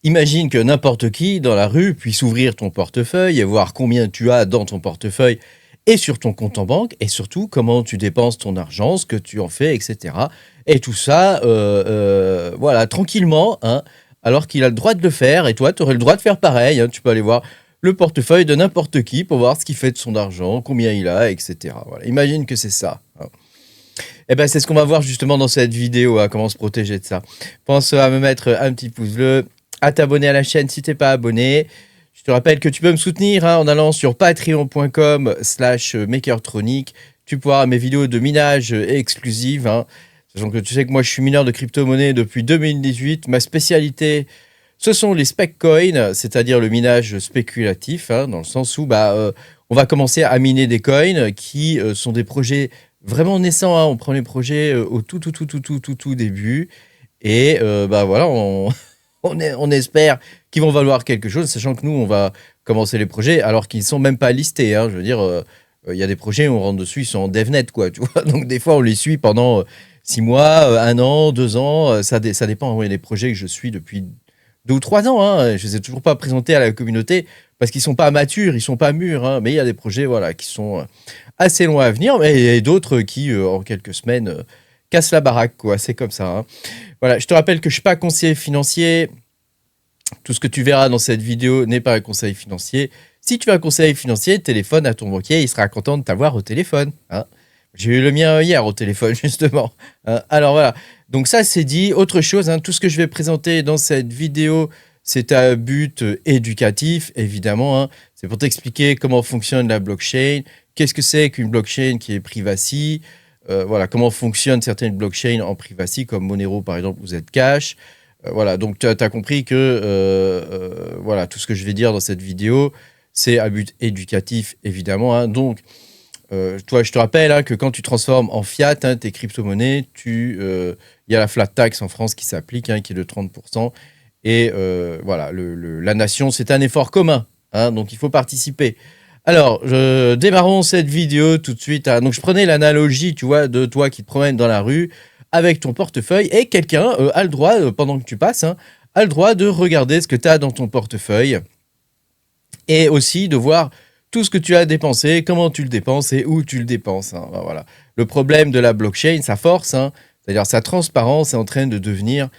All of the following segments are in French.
imagine que n'importe qui dans la rue puisse ouvrir ton portefeuille et voir combien tu as dans ton portefeuille et sur ton compte en banque, et surtout comment tu dépenses ton argent, ce que tu en fais, etc. Et tout ça, voilà, tranquillement, hein, alors qu'il a le droit de le faire, et toi, tu aurais le droit de faire pareil, hein. Tu peux aller voir le portefeuille de n'importe qui pour voir ce qu'il fait de son argent, combien il a, etc. Voilà. Imagine que c'est ça, hein. Eh ben, c'est ce qu'on va voir justement dans cette vidéo, hein, comment se protéger de ça. Pense à me mettre un petit pouce bleu, à t'abonner à la chaîne si t'es pas abonné. Je te rappelle que tu peux me soutenir, hein, en allant sur patreon.com/makertronic. Tu pourras mes vidéos de minage exclusives, hein. Sachant que tu sais que moi je suis mineur de crypto-monnaie depuis 2018. Ma spécialité, ce sont les spec coins, c'est-à-dire le minage spéculatif, hein, dans le sens où on va commencer à miner des coins qui sont des projets vraiment naissants, hein. On prend les projets au tout début, et voilà, on espère qu'ils vont valoir quelque chose, sachant que nous, on va commencer les projets alors qu'ils ne sont même pas listés, hein. Je veux dire, il y a des projets, on rentre dessus, ils sont en devnet, quoi, tu vois. Donc des fois, on les suit pendant 6 mois, 1 an, 2 ans, ça dépend. Il y a des projets que je suis depuis 2 ou 3 ans, hein. Je ne les ai toujours pas présentés à la communauté parce qu'ils ne sont pas matures, ils ne sont pas mûrs, hein. Mais il y a des projets, voilà, qui sont assez loin à venir, mais il y a d'autres qui, en quelques semaines, cassent la baraque, quoi. C'est comme ça, hein. Voilà, je te rappelle que je ne suis pas conseiller financier. Tout ce que tu verras dans cette vidéo n'est pas un conseil financier. Si tu veux un conseil financier, téléphone à ton banquier, il sera content de t'avoir au téléphone, hein. J'ai eu le mien hier au téléphone, justement. Alors voilà, donc ça c'est dit. Autre chose, hein, tout ce que je vais présenter dans cette vidéo, c'est à but éducatif, évidemment, hein. C'est pour t'expliquer comment fonctionne la blockchain, qu'est-ce que c'est qu'une blockchain qui est privacy, voilà, comment fonctionnent certaines blockchains en privacy, comme Monero par exemple ou Zcash. Voilà, donc tu as compris que voilà, tout ce que je vais dire dans cette vidéo, c'est à but éducatif, évidemment, hein. Donc, toi, je te rappelle, hein, que quand tu transformes en fiat, hein, tes crypto-monnaies, il y a la flat tax en France qui s'applique, hein, qui est de 30%. Et voilà, la nation, c'est un effort commun, hein, donc il faut participer. Alors, démarrons cette vidéo tout de suite, hein. Donc, je prenais l'analogie, tu vois, de toi qui te promènes dans la rue avec ton portefeuille, et quelqu'un a le droit, pendant que tu passes, hein, a le droit de regarder ce que tu as dans ton portefeuille, et aussi de voir tout ce que tu as dépensé, comment tu le dépenses et où tu le dépenses, hein. Ben voilà. Le problème de la blockchain, sa force, hein, c'est-à-dire sa transparence, est en train de devenir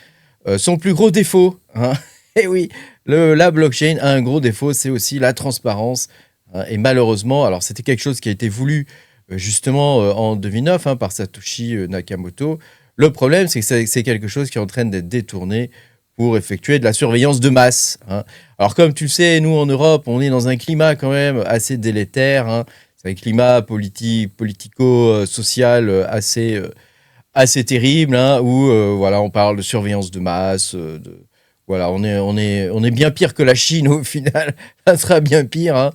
son plus gros défaut, hein. Et oui, la blockchain a un gros défaut, c'est aussi la transparence, hein. Et malheureusement, alors c'était quelque chose qui a été voulu justement en 2009, hein, par Satoshi Nakamoto. Le problème, c'est que c'est quelque chose qui est en train d'être détourné pour effectuer de la surveillance de masse, hein. Alors comme tu le sais, nous en Europe, on est dans un climat quand même assez délétère, hein. C'est un climat politico-social assez terrible, hein, où voilà, on parle de surveillance de masse, voilà, on est bien pire que la Chine au final. Ça sera bien pire, hein.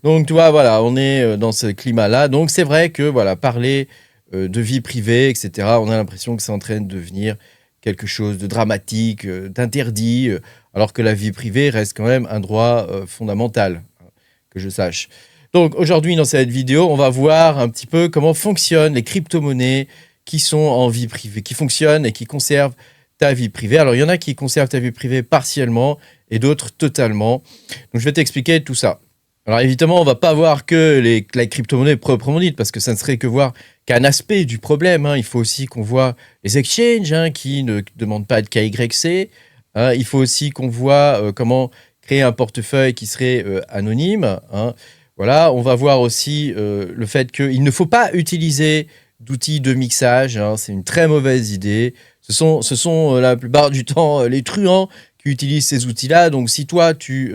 Donc tu vois, voilà, on est dans ce climat-là. Donc c'est vrai que voilà, parler de vie privée, etc., on a l'impression que c'est en train de devenir quelque chose de dramatique, d'interdit, alors que la vie privée reste quand même un droit fondamental, hein, que je sache. Donc aujourd'hui, dans cette vidéo, on va voir un petit peu comment fonctionnent les crypto-monnaies qui sont en vie privée, qui fonctionnent et qui conservent ta vie privée. Alors il y en a qui conservent ta vie privée partiellement et d'autres totalement. Donc je vais t'expliquer tout ça. Alors évidemment, on va pas voir que la crypto-monnaie proprement dite, parce que ça ne serait que voir qu'un aspect du problème, hein. Il faut aussi qu'on voit les exchanges, hein, qui ne demandent pas de KYC, hein. Il faut aussi qu'on voit comment créer un portefeuille qui serait anonyme, hein. Voilà, on va voir aussi le fait qu'il ne faut pas utiliser d'outils de mixage, hein. C'est une très mauvaise idée. Ce sont la plupart du temps les truands qui utilisent ces outils-là. Donc si toi, tu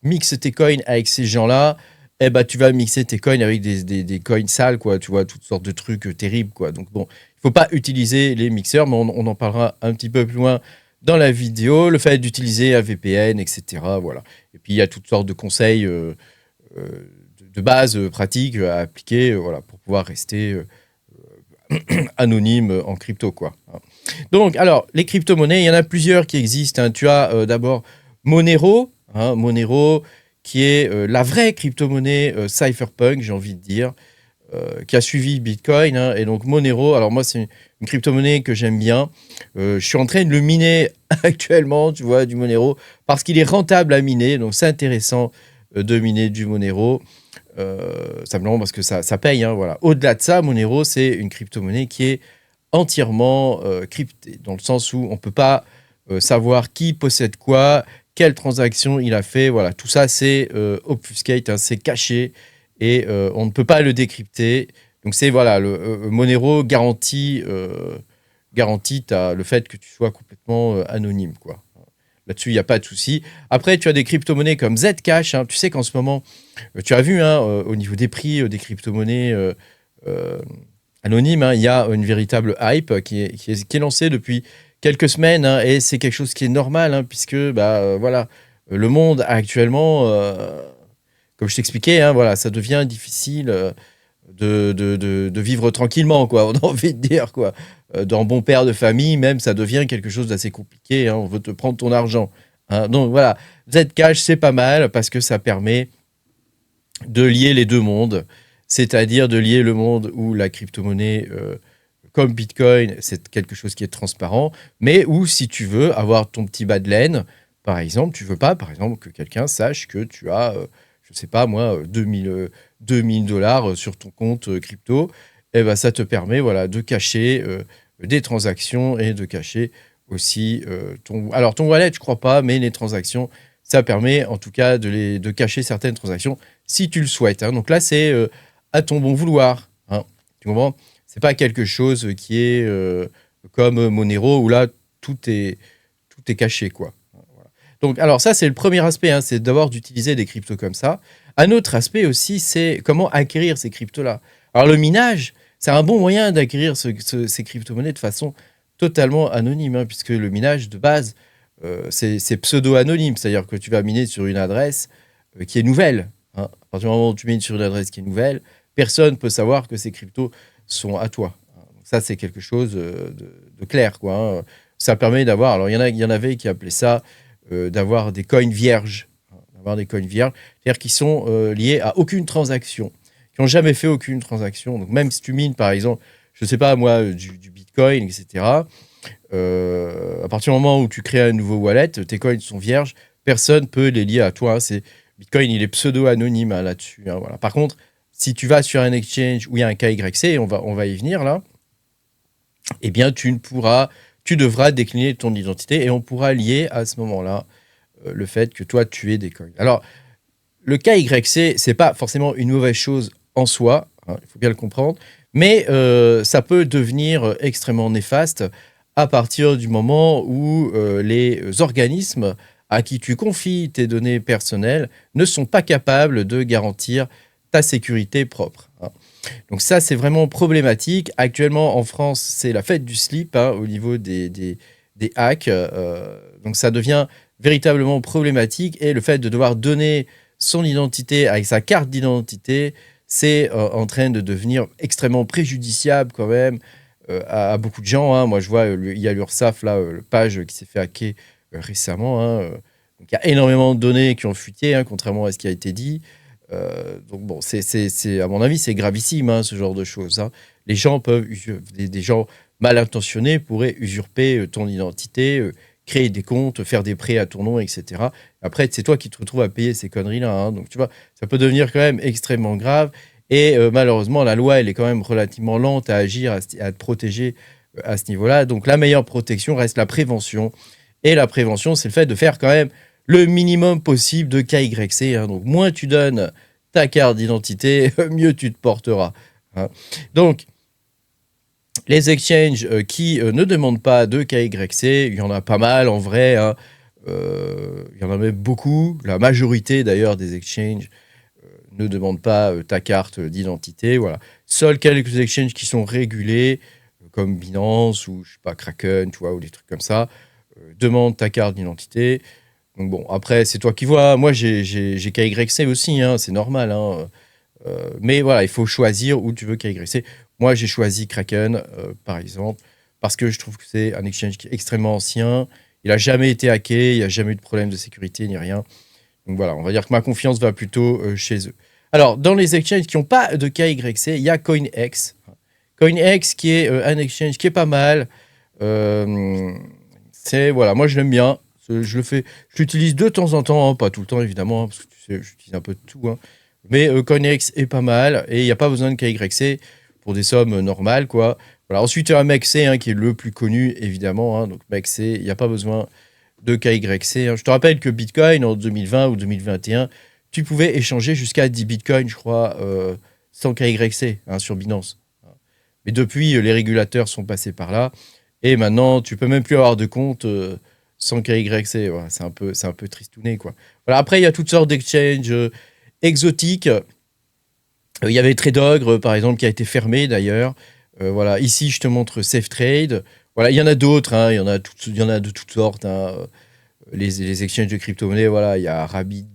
mixes tes coins avec ces gens-là, eh ben, tu vas mixer tes coins avec des coins sales, quoi, tu vois, toutes sortes de trucs terribles, quoi. Donc bon, il ne faut pas utiliser les mixeurs, mais on en parlera un petit peu plus loin dans la vidéo. Le fait d'utiliser un VPN, etc., voilà. Et puis il y a toutes sortes de conseils de base pratiques à appliquer, voilà, pour pouvoir rester anonyme en crypto, quoi. Donc, alors, les crypto-monnaies, il y en a plusieurs qui existent, hein. Tu as d'abord Monero, hein, Monero, qui est la vraie crypto-monnaie cypherpunk, j'ai envie de dire, qui a suivi Bitcoin, hein. Et donc Monero, alors moi, c'est une crypto-monnaie que j'aime bien. Je suis en train de le miner actuellement, tu vois, du Monero, parce qu'il est rentable à miner. Donc, c'est intéressant de miner du Monero. Simplement parce que ça paye. Hein, voilà. Au-delà de ça, Monero, c'est une crypto-monnaie qui est entièrement cryptée, dans le sens où on ne peut pas savoir qui possède quoi, quelle transaction il a fait. Voilà, tout ça, c'est obfuscate, hein, c'est caché et on ne peut pas le décrypter. Donc, c'est voilà, le Monero garantit le fait que tu sois complètement anonyme, quoi. Là-dessus, il n'y a pas de souci. Après, tu as des crypto-monnaies comme Zcash. Hein. Tu sais qu'en ce moment, tu as vu hein, au niveau des prix des crypto-monnaies anonymes, hein, il y a une véritable hype qui est lancée depuis quelques semaines. Hein, et c'est quelque chose qui est normal, hein, puisque voilà, le monde actuellement, comme je t'expliquais, hein, voilà, ça devient difficile de vivre tranquillement, quoi. On a envie de dire, quoi. Dans bon père de famille, même, ça devient quelque chose d'assez compliqué. Hein. On veut te prendre ton argent. Hein. Donc voilà, Zcash, c'est pas mal parce que ça permet de lier les deux mondes, c'est-à-dire de lier le monde où la crypto-monnaie, comme Bitcoin, c'est quelque chose qui est transparent, mais où, si tu veux avoir ton petit bas de laine, par exemple, tu veux pas, par exemple, que quelqu'un sache que tu as, je sais pas moi, 2000 dollars sur ton compte crypto, et ben ça te permet voilà, de cacher des transactions et de cacher aussi ton... Alors, ton wallet, je crois pas, mais les transactions, ça permet en tout cas de cacher certaines transactions si tu le souhaites. Hein. Donc là, c'est à ton bon vouloir. Hein. Tu comprends ? C'est pas quelque chose qui est comme Monero où là, tout est caché, quoi. Voilà. Donc, alors ça, c'est le premier aspect, hein, c'est d'abord d'utiliser des cryptos comme ça. Un autre aspect aussi, c'est comment acquérir ces cryptos-là. Alors, le minage, c'est un bon moyen d'acquérir ces crypto-monnaies de façon totalement anonyme, hein, puisque le minage, de base, c'est pseudo-anonyme, c'est-à-dire que tu vas miner sur une adresse qui est nouvelle. Hein. À partir du moment où tu mines sur une adresse qui est nouvelle, personne ne peut savoir que ces cryptos sont à toi. Donc ça, c'est quelque chose de clair, quoi. Hein. Ça permet d'avoir... Alors, il y en avait qui appelaient ça d'avoir des coins vierges. Hein, d'avoir des coins vierges, c'est-à-dire qui sont liés à aucune transaction, qui n'ont jamais fait aucune transaction. Donc, même si tu mines, par exemple, je ne sais pas, moi, du Bitcoin, etc., à partir du moment où tu crées un nouveau wallet, tes coins sont vierges, personne ne peut les lier à toi. Hein. Bitcoin, il est pseudo-anonyme hein, là-dessus. Hein, voilà. Par contre, si tu vas sur un exchange où il y a un KYC, on va y venir là, eh bien, tu devras décliner ton identité et on pourra lier à ce moment-là le fait que toi, tu aies des coins. Alors, le KYC, c'est pas forcément une mauvaise chose en soi, hein, il faut bien le comprendre, mais ça peut devenir extrêmement néfaste à partir du moment où les organismes à qui tu confies tes données personnelles ne sont pas capables de garantir ta sécurité propre. Hein. Donc ça, c'est vraiment problématique. Actuellement, en France, c'est la fête du slip hein, au niveau des hacks. Donc ça devient véritablement problématique et le fait de devoir donner son identité avec sa carte d'identité, c'est en train de devenir extrêmement préjudiciable quand même à beaucoup de gens. Hein. Moi, je vois, il y a l'URSSAF, là, le page qui s'est fait hacker récemment. Hein. Donc, il y a énormément de données qui ont fuité, hein, contrairement à ce qui a été dit. Donc, bon, à mon avis, c'est gravissime, hein, ce genre de choses. Hein. Les gens peuvent, des gens mal intentionnés pourraient usurper ton identité, créer des comptes, faire des prêts à ton nom, etc. Après, c'est toi qui te retrouves à payer ces conneries-là. Hein. Donc, tu vois, ça peut devenir quand même extrêmement grave. Et malheureusement, la loi, elle est quand même relativement lente à agir, à te protéger à ce niveau-là. Donc, la meilleure protection reste la prévention. Et la prévention, c'est le fait de faire quand même le minimum possible de KYC. Hein. Donc, moins tu donnes ta carte d'identité, mieux tu te porteras. Hein. Donc, les exchanges qui ne demandent pas de KYC, il y en a pas mal en vrai. Hein. Il y en a même beaucoup. La majorité d'ailleurs des exchanges ne demandent pas ta carte d'identité. Voilà. Seuls quelques exchanges qui sont régulés, comme Binance ou je sais pas, Kraken, tu vois, ou des trucs comme ça, demandent ta carte d'identité. Donc bon, après, c'est toi qui vois. Moi, j'ai KYC aussi, hein, c'est normal. Hein. Mais voilà, il faut choisir où tu veux KYC. Moi, j'ai choisi Kraken, par exemple, parce que je trouve que c'est un exchange qui est extrêmement ancien. Il n'a jamais été hacké, il n'y a jamais eu de problème de sécurité ni rien. Donc voilà, on va dire que ma confiance va plutôt chez eux. Alors, dans les exchanges qui n'ont pas de KYC, il y a CoinEx. CoinEx qui est un exchange qui est pas mal. Voilà, moi je l'aime bien. Je le fais, je l'utilise de temps en temps, hein, pas tout le temps évidemment, hein, parce que tu sais, j'utilise un peu de tout. Hein. Mais CoinEx est pas mal et il n'y a pas besoin de KYC pour des sommes normales, quoi. Voilà. Ensuite, il y a MEXC hein, qui est le plus connu, évidemment. Hein. Donc MEXC, il n'y a pas besoin de KYC. Hein. Je te rappelle que Bitcoin, en 2020 ou 2021, tu pouvais échanger jusqu'à 10 Bitcoins, je crois, sans KYC hein, sur Binance. Mais depuis, les régulateurs sont passés par là. Et maintenant, tu peux même plus avoir de compte sans KYC. Voilà, c'est un peu tristouné, quoi. Voilà, après, il y a toutes sortes d'exchanges exotiques. Il y avait Tradogre, par exemple, qui a été fermé, d'ailleurs. Voilà, ici, je te montre SafeTrade. Voilà, il y en a d'autres. Hein, il y en a de toutes sortes. Hein. Les exchanges de crypto-monnaies, voilà, il y a Rabbit,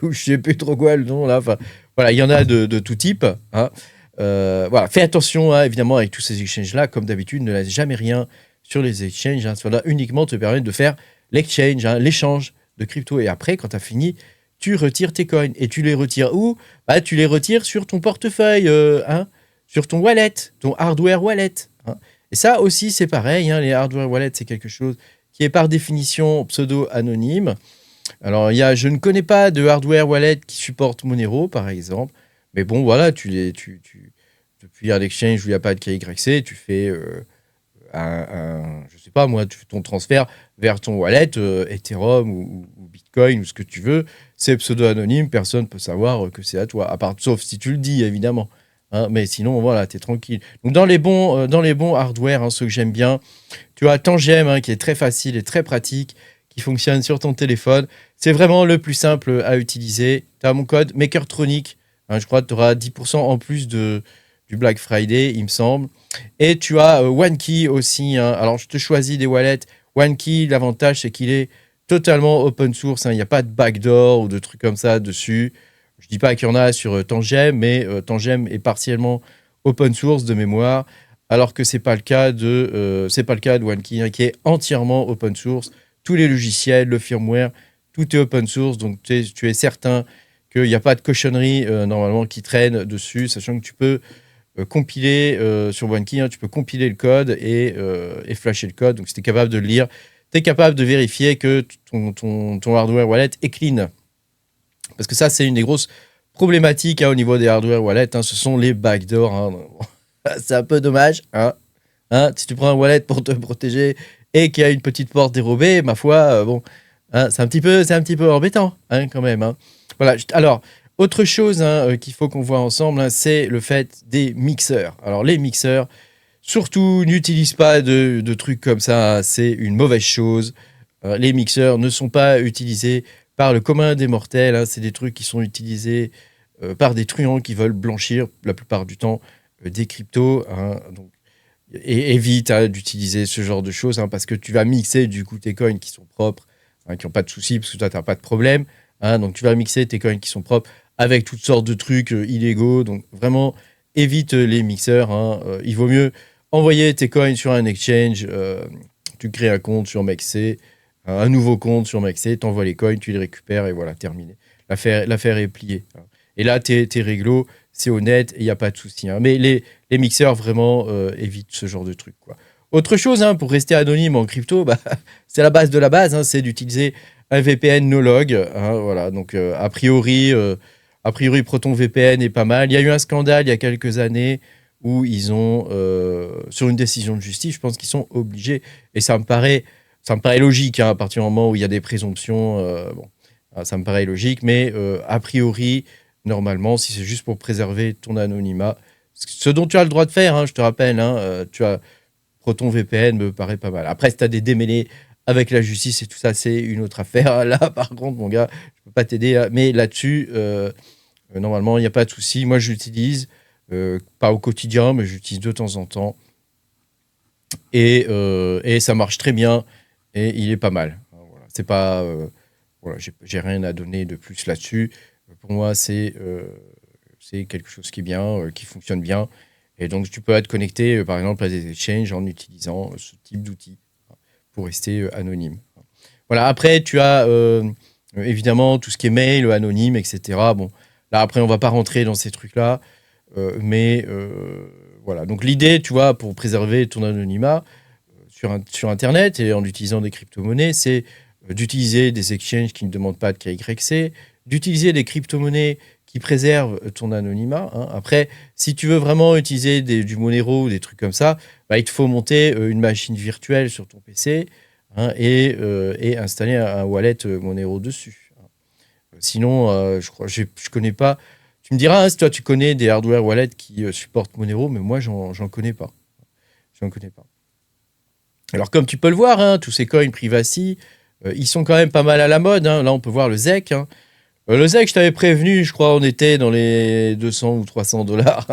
ou je sais plus trop quoi le nom, là. Enfin, voilà, il y en a de tout type. Hein. Voilà, fais attention, hein, évidemment, avec tous ces exchanges-là. Comme d'habitude, ne laisse jamais rien sur les exchanges. Hein. Cela uniquement te permet de faire l'exchange, hein, l'échange de crypto. Et après, quand tu as fini, tu retires tes coins. Et tu les retires où? Bah, tu les retires sur ton portefeuille, hein, sur ton wallet, ton hardware wallet. Hein. Et ça aussi, c'est pareil. Hein, les hardware wallets, c'est quelque chose qui est par définition pseudo-anonyme. Alors, je ne connais pas de hardware wallet qui supporte Monero, par exemple. Mais bon, voilà, depuis un exchange où il n'y a pas de KYC, tu fais je sais pas moi, tu fais ton transfert vers ton wallet, Ethereum ou Bitcoin ou ce que tu veux. C'est pseudo-anonyme, personne ne peut savoir que c'est à toi, sauf si tu le dis, évidemment. Hein, mais sinon, voilà, tu es tranquille. Donc, dans les bons hardware, hein, ceux que j'aime bien, tu as Tangem, hein, qui est très facile et très pratique, qui fonctionne sur ton téléphone. C'est vraiment le plus simple à utiliser. Tu as mon code Makertronic. Hein, je crois que tu auras 10% en plus du Black Friday, il me semble. Et tu as OneKey aussi. Hein. Alors, je te choisis des wallets. OneKey, l'avantage, c'est qu'il est totalement open source. Hein. Il n'y a pas de backdoor ou de trucs comme ça dessus. Je ne dis pas qu'il y en a sur Tangem, mais Tangem est partiellement open source de mémoire, alors que c'est pas le cas de OneKey, hein, qui est entièrement open source. Tous les logiciels, le firmware, tout est open source. Donc, tu es certain qu'il n'y a pas de cochonnerie normalement qui traîne dessus, sachant que tu peux compiler sur OneKey, hein, tu peux compiler le code et flasher le code. Donc, si tu es capable de le lire, tu es capable de vérifier que ton hardware wallet est clean. Parce que ça, c'est une des grosses problématiques hein, au niveau des hardware wallets. Hein, ce sont les backdoors. Hein. C'est un peu dommage. Hein. Hein, si tu prends un wallet pour te protéger et qu'il y a une petite porte dérobée, ma foi, bon, hein, c'est un petit peu embêtant hein, quand même. Hein. Voilà. Alors, autre chose hein, qu'il faut qu'on voit ensemble, hein, c'est le fait des mixeurs. Alors, les mixeurs, surtout, n'utilisent pas de trucs comme ça. Hein, c'est une mauvaise chose. Les mixeurs ne sont pas utilisés par le commun des mortels. Hein, c'est des trucs qui sont utilisés par des truands qui veulent blanchir la plupart du temps des cryptos. Hein, donc, et évite hein, d'utiliser ce genre de choses hein, parce que tu vas mixer du coup tes coins qui sont propres, hein, qui n'ont pas de soucis parce que toi, tu n'as pas de problème. Hein, donc, tu vas mixer tes coins qui sont propres avec toutes sortes de trucs illégaux. Donc, vraiment, évite les mixeurs. Hein. Il vaut mieux envoyer tes coins sur un exchange. Tu crées un compte sur MEXC, un nouveau compte sur MEXC, tu envoies les coins, tu les récupères et voilà, terminé. L'affaire est pliée. Hein. Et là, t'es réglo, c'est honnête et il n'y a pas de souci. Hein. Mais les mixeurs, vraiment, évitent ce genre de trucs. Quoi. Autre chose, hein, pour rester anonyme en crypto, bah, c'est la base de la base, hein, c'est d'utiliser un VPN no-log. Hein, voilà. Donc, a priori, Proton VPN est pas mal. Il y a eu un scandale il y a quelques années où ils ont, sur une décision de justice, je pense qu'ils sont obligés, et ça me paraît logique, hein, à partir du moment où il y a des présomptions, bon, ça me paraît logique, mais a priori, normalement, si c'est juste pour préserver ton anonymat, ce dont tu as le droit de faire, hein, je te rappelle, hein, tu as Proton VPN me paraît pas mal. Après, si tu as des démêlés avec la justice et tout ça, c'est une autre affaire. Là, par contre, mon gars, je peux pas t'aider, hein, mais là-dessus, normalement, il n'y a pas de souci. Moi, je l'utilise, pas au quotidien, mais j'utilise de temps en temps. Et ça marche très bien et il est pas mal. Voilà. C'est pas, voilà, j'ai rien à donner de plus là-dessus. Pour moi, c'est quelque chose qui est bien, qui fonctionne bien. Et donc, tu peux être connecté, par exemple, à des exchanges en utilisant ce type d'outils pour rester anonyme. Voilà. Après, tu as évidemment tout ce qui est mail, anonyme, etc. Bon, là, après, on va pas rentrer dans ces trucs-là. Mais Voilà. Donc l'idée, tu vois, pour préserver ton anonymat sur Internet et en utilisant des crypto-monnaies, c'est d'utiliser des exchanges qui ne demandent pas de KYC, d'utiliser des crypto-monnaies qui préservent ton anonymat. Hein. Après, si tu veux vraiment utiliser du Monero ou des trucs comme ça, bah, il te faut monter une machine virtuelle sur ton PC, hein, et installer un wallet Monero dessus. Sinon, je connais pas. Tu me diras, hein, si toi tu connais des hardware wallets qui supportent Monero, mais moi j'en connais pas. J'en connais pas. Alors comme tu peux le voir, hein, tous ces coins privacy, ils sont quand même pas mal à la mode. Hein. Là on peut voir le ZEC. Hein. Le ZEC, je t'avais prévenu, je crois on était dans les 200 ou 300 dollars,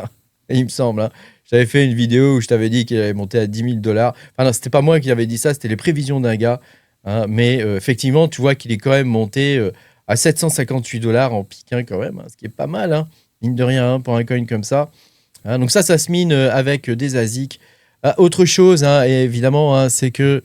il me semble. Hein. J'avais fait une vidéo où je t'avais dit qu'il avait monté à 10 000 dollars. Enfin non, c'était pas moi qui avait dit ça, c'était les prévisions d'un gars. Hein. Mais effectivement, tu vois qu'il est quand même monté à 758 dollars en pic, hein, quand même, hein, ce qui est pas mal, hein, mine de rien, hein, pour un coin comme ça. Hein. Donc ça se mine avec des ASIC. Autre chose, hein, et évidemment, hein, c'est que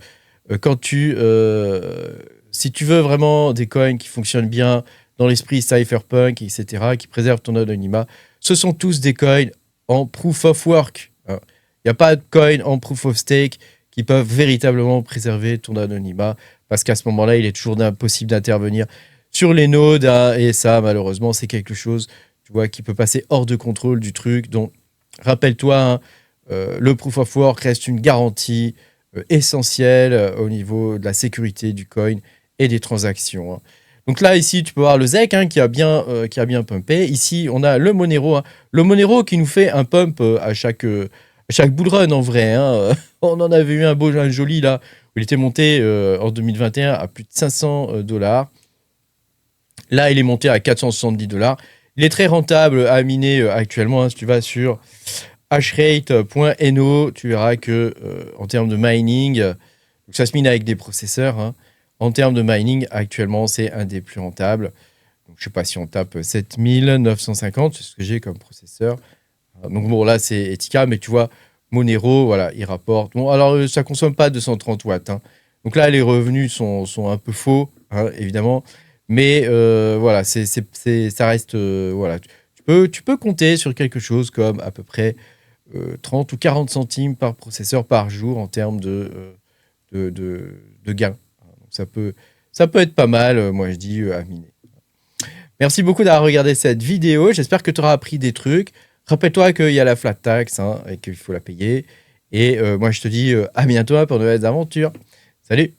si tu veux vraiment des coins qui fonctionnent bien dans l'esprit cypherpunk, etc., qui préservent ton anonymat, ce sont tous des coins en proof of work. Hein. Il n'y a pas de coins en proof of stake qui peuvent véritablement préserver ton anonymat, parce qu'à ce moment-là, il est toujours impossible d'intervenir sur les nodes, hein, et ça, malheureusement, c'est quelque chose, tu vois, qui peut passer hors de contrôle du truc. Donc, rappelle-toi, hein, le proof of work reste une garantie essentielle au niveau de la sécurité du coin et des transactions. Hein. Donc là, ici, tu peux voir le ZEC, hein, qui a bien pumpé. Ici, on a le Monero. Hein. Le Monero qui nous fait un pump à chaque bull run, en vrai. Hein. On en avait eu un joli, là, où il était monté en 2021 à plus de 500 dollars. Là, il est monté à 470 dollars. Il est très rentable à miner actuellement. Hein. Si tu vas sur hashrate.no, tu verras que en termes de mining, donc ça se mine avec des processeurs. Hein. En termes de mining, actuellement, c'est un des plus rentables. Donc, je ne sais pas si on tape 7950, c'est ce que j'ai comme processeur. Donc bon, là, c'est Etika, mais tu vois, Monero, voilà, il rapporte. Bon, alors, ça ne consomme pas 230 watts. Hein. Donc là, les revenus sont un peu faux, hein, évidemment. Mais voilà, ça reste... voilà. Tu peux compter sur quelque chose comme à peu près 30 ou 40 centimes par processeur par jour en termes de gains. Donc ça peut être pas mal, moi je dis, à miner. Merci beaucoup d'avoir regardé cette vidéo. J'espère que tu auras appris des trucs. Rappelle-toi qu'il y a la flat tax, hein, et qu'il faut la payer. Et moi je te dis à bientôt pour de nouvelles aventures. Salut!